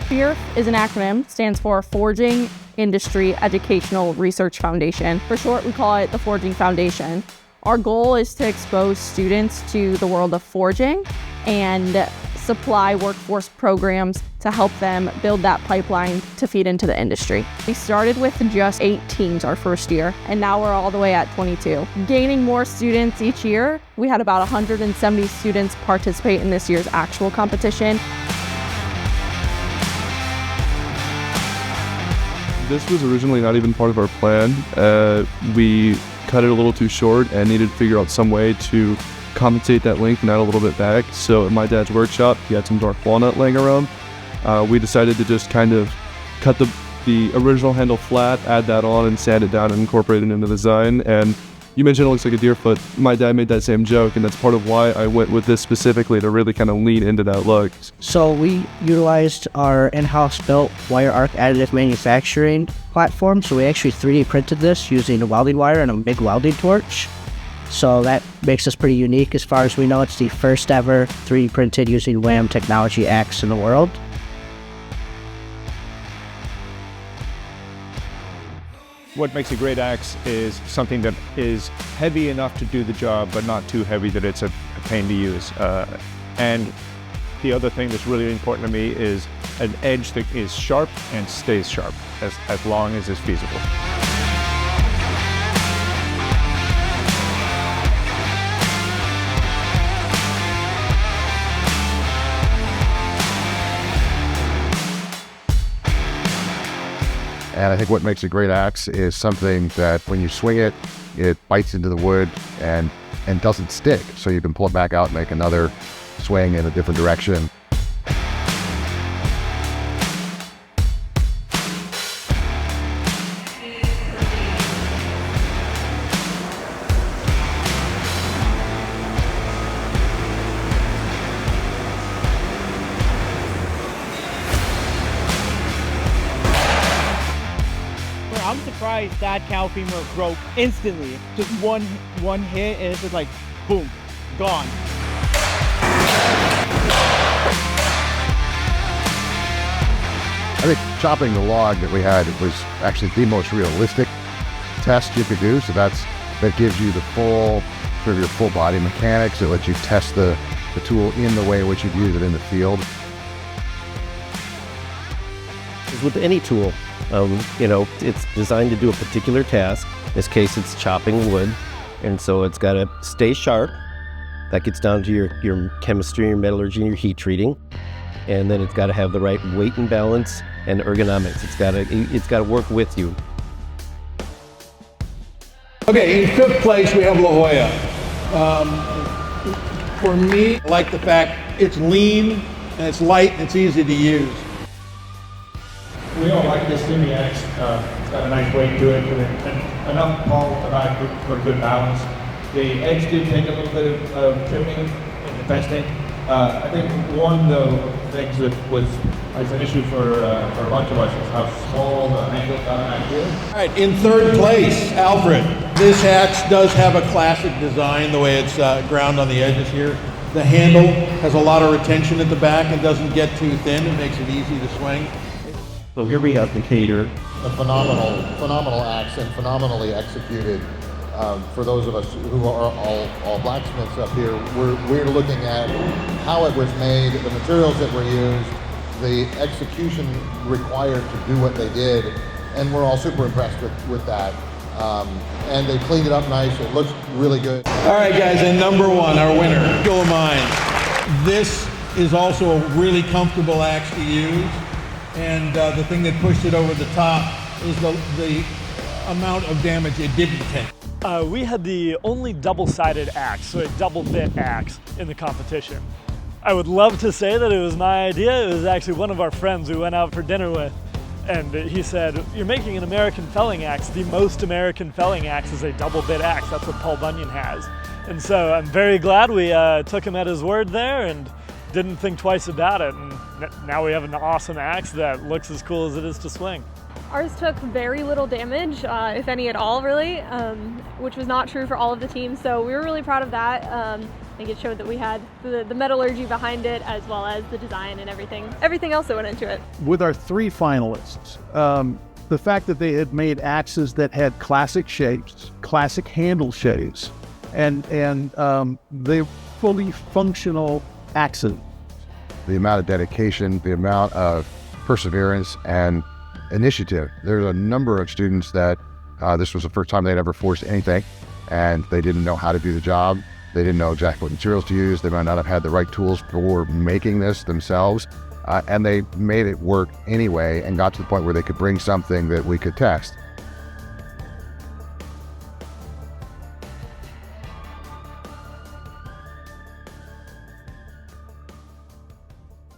FIERF is an acronym, stands for Forging Industry Educational Research Foundation. For short, we call it the Forging Foundation. Our goal is to expose students to the world of forging and supply workforce programs to help them build that pipeline to feed into the industry. We started with just 8 teams our first year, and now we're all the way at 22. Gaining more students each year, we had about 170 students participate in this year's actual competition. This was originally not even part of our plan. We cut it a little too short and needed to figure out some way to compensate that length and add a little bit back. So at my dad's workshop, he had some dark walnut laying around. We decided to just kind of cut the original handle flat, add that on and sand it down and incorporate it into the design. And you mentioned it looks like a deer foot. My dad made that same joke, and that's part of why I went with this specifically, to really kind of lean into that look. So we utilized our in-house built wire arc additive manufacturing platform. So we actually 3D printed this using a welding wire and a MIG welding torch. So that makes us pretty unique. As far as we know, it's the first ever 3D printed using WAM technology axe in the world. What makes a great axe is something that is heavy enough to do the job, but not too heavy that it's a pain to use. And the other thing that's really important to me is an edge that is sharp and stays sharp as long as is feasible. And I think what makes a great axe is something that when you swing it, it bites into the wood and doesn't stick. So you can pull it back out and make another swing in a different direction. I'm surprised that cow femur broke instantly. Just one hit and it's just like, boom, gone. I think chopping the log that we had was actually the most realistic test you could do. So that gives you the full, sort of your full body mechanics. It lets you test the tool in the way in which you'd use it in the field. With any tool, it's designed to do a particular task. In this case, it's chopping wood, and so it's got to stay sharp. That gets down to your chemistry, your metallurgy, and your heat treating, and then it's got to have the right weight and balance and ergonomics. It's got to work with you. Okay, in 5th place we have La Jolla. For me, I like the fact it's lean and it's light and it's easy to use. We all like this Lumi axe. It's got a nice weight to it, and enough pull for a good balance. The edge did take a little bit of trimming and investing. I think one of the things that was an issue for a bunch of us is how small the angle got back here. All right, in 3rd place, Alfred. This axe does have a classic design, the way it's ground on the edges here. The handle has a lot of retention at the back and doesn't get too thin. It makes it easy to swing. So here we have the cater. A phenomenal axe and phenomenally executed. For those of us who are all blacksmiths up here, we're looking at how it was made, the materials that were used, the execution required to do what they did, and we're all super impressed with that. And they cleaned it up nice. It looks really good. All right, guys, and number 1, our winner, Go Mine. This is also a really comfortable axe to use. And the thing that pushed it over the top is the amount of damage it didn't take. We had the only double-sided axe, so a double-bit axe in the competition. I would love to say that it was my idea. It was actually one of our friends we went out for dinner with. And he said, "You're making an American felling axe. The most American felling axe is a double-bit axe. That's what Paul Bunyan has." And so I'm very glad we took him at his word there and didn't think twice about it. And now we have an awesome axe that looks as cool as it is to swing. Ours took very little damage, if any at all, really, which was not true for all of the teams. So we were really proud of that. I think it showed that we had the metallurgy behind it, as well as the design and everything else that went into it. With our 3 finalists, the fact that they had made axes that had classic shapes, classic handle shapes, and they fully functional axes. The amount of dedication, the amount of perseverance and initiative. There's a number of students that this was the first time they'd ever forged anything, and they didn't know how to do the job. They didn't know exactly what materials to use. They might not have had the right tools for making this themselves, and they made it work anyway and got to the point where they could bring something that we could test.